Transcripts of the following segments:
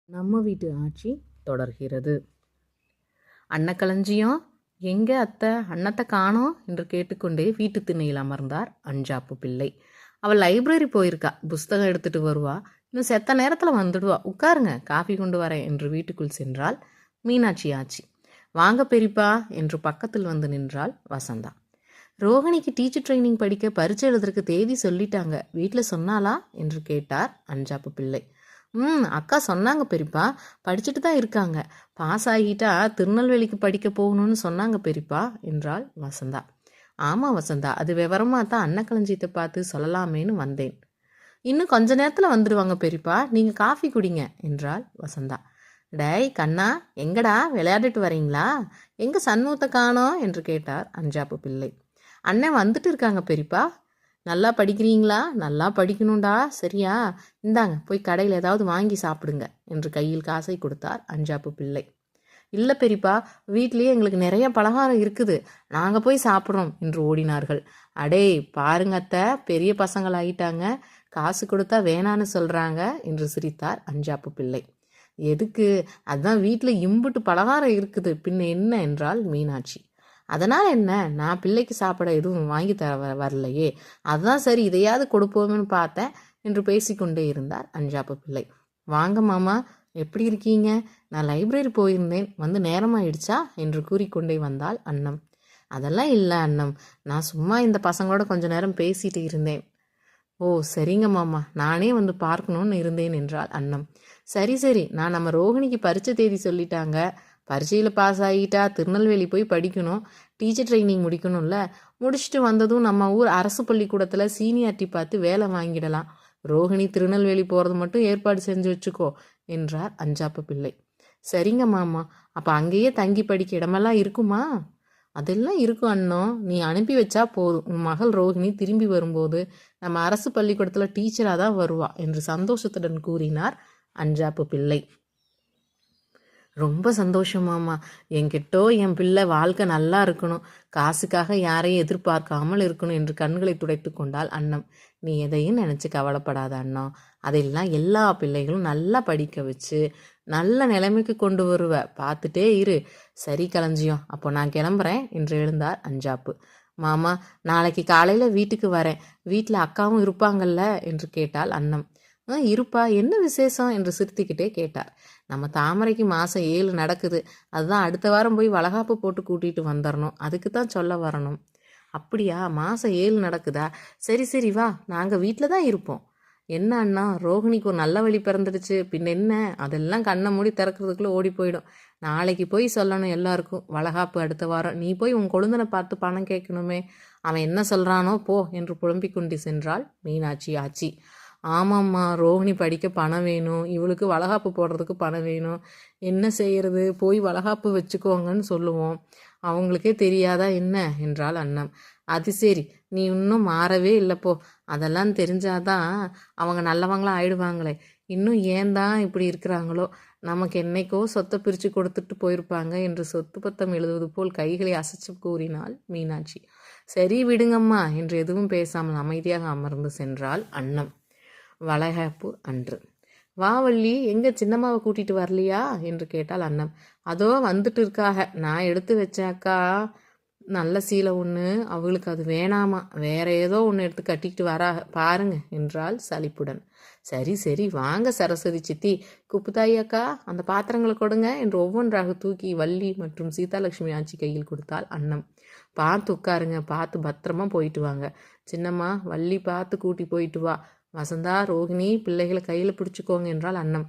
நம்ம வீட்டு ஆட்சி தொடர்கிறது. அன்னக்களஞ்சியம் எங்கே அத்தை, அன்னத்தை காணோம் என்று கேட்டுக்கொண்டே வீட்டு திண்ணையில் அமர்ந்தார் அஞ்சாப்பு பிள்ளை. அவள் லைப்ரரி போயிருக்கா, புஸ்தகம் எடுத்துட்டு வருவா, இன்னும் செத்த நேரத்தில் வந்துடுவா, உட்காருங்க காஃபி கொண்டு வரேன் என்று வீட்டுக்குள் சென்றாள் மீனாட்சி ஆச்சி. வாங்க பெரியப்பா என்று பக்கத்தில் வந்து நின்றாள் வசந்தா. ரோகிணிக்கு டீச்சர் ட்ரைனிங் படிக்க பரீட்சை எழுதுறதுக்கு தேதி சொல்லிட்டாங்க, வீட்டில் சொன்னாலா என்று கேட்டார் அஞ்சாப்பு பிள்ளை. அக்கா சொன்னாங்க பெரியப்பா, படிச்சுட்டு தான் இருக்காங்க, பாஸ் ஆகிட்டா திருநெல்வேலிக்கு படிக்க போகணும்னு சொன்னாங்க பெரியப்பா என்றாள் வசந்தா. ஆமாம் வசந்தா, அது விவரமாக தான் அன்னக்களஞ்சியத்தை பார்த்து சொல்லலாமேன்னு வந்தேன். இன்னும் கொஞ்ச நேரத்தில் வந்துடுவாங்க பெரியப்பா, நீங்கள் காஃபி குடிங்க என்றாள் வசந்தா. டேய் கண்ணா, எங்கடா விளையாடிட்டு வரீங்களா, எங்கே சண்முகத்தை காணோம் என்று கேட்டார் அஞ்சாப்பு பிள்ளை. அண்ணன் வந்துட்டு இருக்காங்க பெரியப்பா. நல்லா படிக்கிறீங்களா? நல்லா படிக்கணும்டா, சரியா? இந்தாங்க போய் கடையில் ஏதாவது வாங்கி சாப்பிடுங்க என்று கையில் காசை கொடுத்தார் அஞ்சாப்பு பிள்ளை. இல்லை பெரியப்பா, வீட்லேயே எங்களுக்கு நிறைய பலகாரம் இருக்குது, நாங்கள் போய் சாப்பிட்றோம் என்று ஓடினார்கள். அடே பாருங்க அத்தை, பெரிய பசங்களாகிட்டாங்க, காசு கொடுத்தா வேணான்னு சொல்கிறாங்க என்று சிரித்தார் அஞ்சாப்பு பிள்ளை. எதுக்கு? அதான் வீட்டில் இம்புட்டு பலகாரம் இருக்குது, பின்ன என்ன என்றாள் மீனாட்சி. அதனால் என்ன, நான் பிள்ளைக்கு சாப்பிட எதுவும் வாங்கி தர வரலையே, அதுதான் சரி இதையாவது கொடுப்போம்னு பார்த்தேன் என்று பேசிக்கொண்டே இருந்தார் அஞ்சாப்பு பிள்ளை. வாங்க மாமா, எப்படி இருக்கீங்க? நான் லைப்ரரி போயிருந்தேன், வந்து நேரமாயிடுச்சா என்று கூறிக்கொண்டே வந்தாள் அன்னம். அதெல்லாம் இல்லை அன்னம், நான் சும்மா இந்த பசங்களோட கொஞ்ச நேரம் பேசிட்டு இருந்தேன். ஓ சரிங்க மாமா, நானே வந்து பார்க்கணுன்னு இருந்தேன் என்றாள் அன்னம். சரி சரி, நான் நம்ம ரோகிணிக்கு பரீட்சை தேதி சொல்லிட்டாங்க, பரீட்சையில் பாஸ் ஆகிட்டா திருநெல்வேலி போய் படிக்கணும், டீச்சர் ட்ரைனிங் முடிக்கணும்ல, முடிச்சுட்டு வந்ததும் நம்ம ஊர் அரசு பள்ளிக்கூடத்தில் சீனியாரிட்டி பார்த்து வேலை வாங்கிடலாம். ரோகிணி திருநெல்வேலி போகிறது மட்டும் ஏற்பாடு செஞ்சு வச்சுக்கோ என்றார் அஞ்சாப்பு பிள்ளை. சரிங்க மாமா, அப்போ அங்கேயே தங்கி படிக்க இடமெல்லாம் இருக்குமா? அதெல்லாம் இருக்கும் அண்ணன், நீ அனுப்பி வச்சா போதும், உன் மகள் ரோகிணி திரும்பி வரும்போது நம்ம அரசு பள்ளிக்கூடத்தில் டீச்சராக தான் வருவா என்று சந்தோஷத்துடன் கூறினார் அஞ்சாப்பு பிள்ளை. ரொம்ப சந்தோஷமாம்மா, என்கிட்டோ என் பிள்ளை வாழ்க்கை நல்லா இருக்கணும், காசுக்காக யாரையும் எதிர்பார்க்காமல் இருக்கணும் என்று கண்களை துடைத்து கொண்டாள் அன்னம். நீ எதையும் நினச்சி கவலைப்படாத அண்ணா, அதையெல்லாம் எல்லா பிள்ளைகளும் நல்லா படிக்க வச்சு நல்ல நிலைமைக்கு கொண்டு வருவ, பார்த்துட்டே இரு. சரி களஞ்சியம், அப்போ நான் கிளம்புறேன் என்று எழுந்தார் அஞ்சாப்பு. மாமா, நாளைக்கு காலையில் வீட்டுக்கு வரேன், வீட்டில் அக்காவும் இருப்பாங்கல்ல என்று கேட்டாள் அன்னம். இருப்பா, என்ன விசேஷம் என்று சிரித்துக்கிட்டே கேட்டார். நம்ம தாமரைக்கு மாதம் 7 நடக்குது, அதுதான் அடுத்த வாரம் போய் வளகாப்பு போட்டு கூட்டிகிட்டு வந்துடணும், அதுக்கு தான் சொல்ல வரணும். அப்படியா, மாதம் 7 நடக்குதா? சரி சரி வா, நாங்கள் வீட்டில் தான் இருப்போம். என்ன அண்ணா, ரோகிணிக்கு ஒரு நல்ல வழி பிறந்துடுச்சு, பின்ன என்ன, அதெல்லாம் கண்ணை மூடி திறக்கிறதுக்குள்ளே ஓடி போயிடும். நாளைக்கு போய் சொல்லணும் எல்லாருக்கும், வளகாப்பு அடுத்த வாரம், நீ போய் உன் கொழுந்தனை பார்த்து பணம் கேட்கணுமே, அவன் என்ன சொல்கிறானோ போ என்று புலம்பிக் கொண்டு சென்றாள் மீனாட்சி ஆச்சி. ஆமாம்மா, ரோஹிணி படிக்க பணம் வேணும், இவளுக்கு வளகாப்பு போடுறதுக்கு பணம் வேணும், என்ன செய்கிறது, போய் வளகாப்பு வச்சுக்கோங்கன்னு சொல்லுவோம், அவங்களுக்கே தெரியாதா என்ன என்றாள் அண்ணம். அது சரி, நீ இன்னும் மாறவே இல்லைப்போ, அதெல்லாம் தெரிஞ்சாதான் அவங்க நல்லவங்களா ஆயிடுவாங்களே, இன்னும் ஏன் தான் இப்படி இருக்கிறாங்களோ, நமக்கு என்னைக்கோ சொத்தை பிரித்து கொடுத்துட்டு போயிருப்பாங்க என்று சொத்து பத்தம் எழுதுவது போல் கைகளை அசைச்சு கூறினாள் மீனாட்சி. சரி விடுங்கம்மா என்று எதுவும் பேசாமல் அமைதியாக அமர்ந்து சென்றாள் அன்னம். வளகாப்பு அன்று. வாவள்ளி, எங்கே சின்னம்மாவை கூட்டிகிட்டு வரலையா என்று கேட்டால் அண்ணம். அதோ வந்துட்டு இருக்காக, நான் எடுத்து வச்சாக்கா நல்ல சீலை ஒன்று, அவளுக்கு அது வேணாமா, வேற ஏதோ ஒன்று எடுத்து கட்டிக்கிட்டு வரா பாருங்க என்றாள் சலிப்புடன். சரி சரி வாங்க சரஸ்வதி சித்தி, குப்புத்தாயி அக்கா அந்த பாத்திரங்களை கொடுங்க என்று ஒவ்வொன்றாக தூக்கி வள்ளி மற்றும் சீதாலட்சுமி ஆச்சி கையில் கொடுத்தாள் அன்னம். பார்த்து உட்காருங்க, பார்த்து பத்திரமா போயிட்டு வாங்க. சின்னம்மா, வள்ளி பார்த்து கூட்டி போயிட்டு வா. வசந்தா, ரோகிணி பிள்ளைகளை கையில் பிடிச்சிக்கோங்க என்றால் அன்னம்.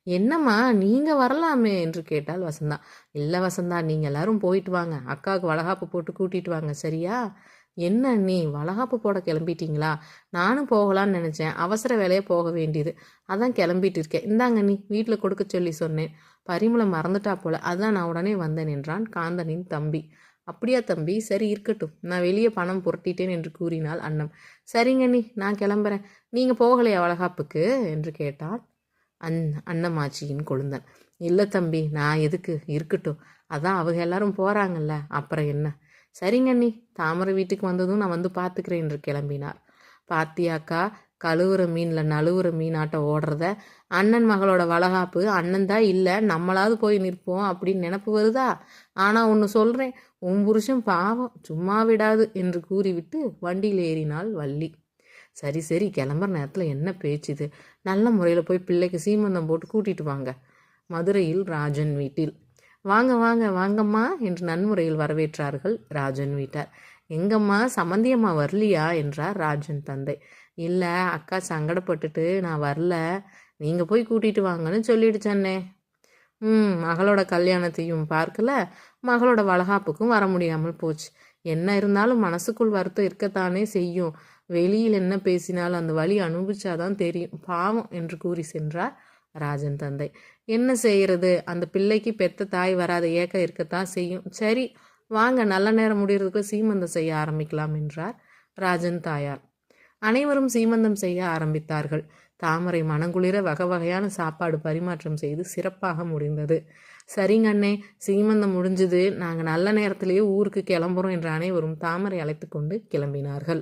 என்னம்மா, நீங்கள் வரலாமே என்று கேட்டால் வசந்தா. இல்லை வசந்தா, நீங்கள் எல்லாரும் போயிட்டு வாங்க, அக்காவுக்கு வளகாப்பு போட்டு கூட்டிகிட்டு வாங்க, சரியா? என்ன நீ வளகாப்பு போட கிளம்பிட்டீங்களா? நானும் போகலான்னு நினச்சேன், அவசர வேலையாக போக வேண்டியது, அதான் கிளம்பிட்டு இருக்கேன். இந்தாங்க நீ வீட்டில் கொடுக்க சொல்லி சொன்னேன், பரிமளம் மறந்துட்டா போல, அதான் நான் உடனே வந்தேன் என்றான் காந்தனின் தம்பி. அப்படியா தம்பி, சரி இருக்கட்டும், நான் வெளியே பணம் புரட்டிட்டேன் என்று கூறினாள் அன்னம். சரிங்க நீ, நான் கிளம்புறேன், நீங்கள் போகலையா வளகாப்புக்கு என்று கேட்டான் அன்னமாச்சியின் கொழுந்தன். இல்லை தம்பி, நான் எதுக்கு, இருக்கட்டும், அதான் அவங்க எல்லாரும் போகிறாங்கல்ல, அப்புறம் என்ன. சரிங்க நீ, தாமரை வீட்டுக்கு வந்ததும் நான் வந்து பார்த்துக்கிறேன் என்று கிளம்பினார். பாத்தியாக்கா, கழுவுற மீனில் நழுவுற மீனாட்டம் ஓடுறத, அண்ணன் மகளோட வளகாப்பு அண்ணன் தான் இல்லை நம்மளாவது போய் நிற்போம் அப்படின்னு நினப்பு வருதா? ஆனால் ஒன்று சொல்கிறேன், உன் புருஷன் பாவம் சும்மா விடாது என்று கூறிவிட்டு வண்டியில் ஏறினாள் வள்ளி. சரி சரி, கிளம்புற நேரத்தில் என்ன பேச்சுது? நல்ல முறையில் போய் பிள்ளைக்கு சீமந்தம் போட்டு கூட்டிட்டு வாங்க. மதுரையில் ராஜன் வீட்டில். வாங்க வாங்க வாங்கம்மா என்று நன்முறையில் வரவேற்றார்கள் ராஜன் வீட்டார். எங்கம்மா சம்மந்தியம்மா வரலையா என்றார் ராஜன் தந்தை. இல்லை அக்கா சங்கடப்பட்டுட்டு நான் வரல, நீங்கள் போய் கூட்டிகிட்டு வாங்கன்னு சொல்லிடுச்சண்ணே. மகளோட கல்யாணத்தையும் பார்க்கல, மகளோட வளகாப்புக்கும் வர முடியாமல் போச்சு. என்ன இருந்தாலும் மனசுக்குள் வருத்தம் இருக்கத்தானே செய்யும். வெளியில் என்ன பேசினாலும் அந்த வழி அனுபவிச்சாதான் தெரியும், பாவம் என்று கூறி சென்றார் ராஜன் தந்தை. என்ன செய்கிறது, அந்த பிள்ளைக்கு பெத்த தாய் வராத ஏக்கம் இருக்கத்தான் செய்யும். சரி வாங்க, நல்ல நேரம் முடிகிறதுக்குள்ள சீமந்தம் செய்ய ஆரம்பிக்கலாம் என்றார் ராஜன் தாயார். அனைவரும் சீமந்தம் செய்ய ஆரம்பித்தார்கள். தாமரை மனங்குளிர வகை வகையான சாப்பாடு பரிமாற்றம் செய்து சிறப்பாக முடிந்தது. சரிங்க அண்ணே, சீமந்தம் முடிஞ்சது, நாங்கள் நல்ல நேரத்திலேயே ஊருக்கு கிளம்புறோம் என்று அனைவரும் தாமரை அழைத்து கொண்டு கிளம்பினார்கள்.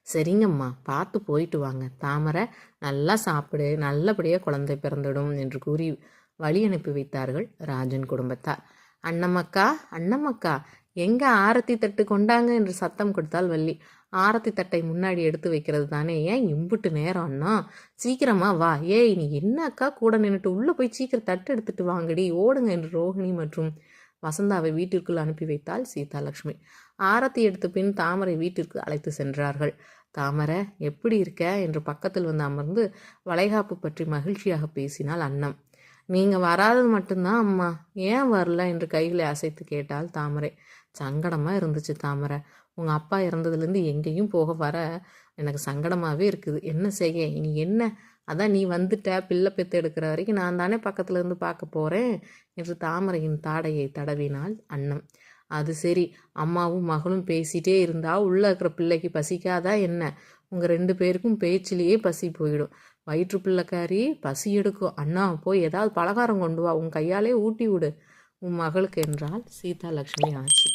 சரிங்கம்மா, பார்த்து போயிட்டு வாங்க. தாமரை நல்லா சாப்பிடு, நல்லபடியாக குழந்தை பிறந்துடும் என்று கூறி வழி அனுப்பி வைத்தார்கள் ராஜன் குடும்பத்தார். அண்ணம்மக்கா அண்ணம்மக்கா, எங்கே ஆரத்தி தட்டு கொண்டாங்க என்று சத்தம் கொடுத்தால் வள்ளி. ஆரத்தி தட்டை முன்னாடி எடுத்து வைக்கிறது தானே, ஏன் இம்புட்டு நேரம் அண்ணா, சீக்கிரமா வா. ஏய் நீ என்ன அக்கா கூட நின்றுட்டு உள்ளே போய் சீக்கிரம் தட்டு எடுத்துட்டு வாங்கடி, ஓடுங்க என்று ரோஹிணி மற்றும் வசந்தாவை வீட்டிற்குள் அனுப்பி வைத்தாள் சீதாலட்சுமி. ஆரத்தி எடுத்த பின் தாமரை வீட்டிற்கு அழைத்து சென்றார்கள். தாமரை எப்படி இருக்க என்று பக்கத்தில் வந்து அமர்ந்து வளைகாப்பு பற்றி மகிழ்ச்சியாக பேசினாள் அன்னம். நீங்கள் வராதது மட்டும்தான் அம்மா, ஏன் வரல என்று கைகளை அசைத்து கேட்டாள் தாமரை. சங்கடமாக இருந்துச்சு தாமரை, உங்கள் அப்பா இறந்ததுலேருந்து எங்கேயும் போக வர எனக்கு சங்கடமாகவே இருக்குது. என்ன செய்ய, இனி என்ன, அதான் நீ வந்துட்ட, பிள்ளை பெற்று எடுக்கிற வரைக்கும் நான் தானே பக்கத்தில் இருந்து பார்க்க போகிறேன் என்று தாமரையின் தாடையை தடவினாள் அன்னம். அது சரி, அம்மாவும் மகளும் பேசிகிட்டே இருந்தா உள்ளே இருக்கிற பிள்ளைக்கு பசிக்காதா என்ன? உங்கள் 2 பேருக்கும் பேச்சிலேயே பசி போயிடும். வயிற்று பிள்ளைக்காரி பசி எடுக்கும். அண்ணா போய் ஏதாவது பலகாரம் கொண்டு வா, உன் கையாலே ஊட்டி விடு உன் மகளுக்கு என்றாள் சீதாலட்சுமி ஆச்சி.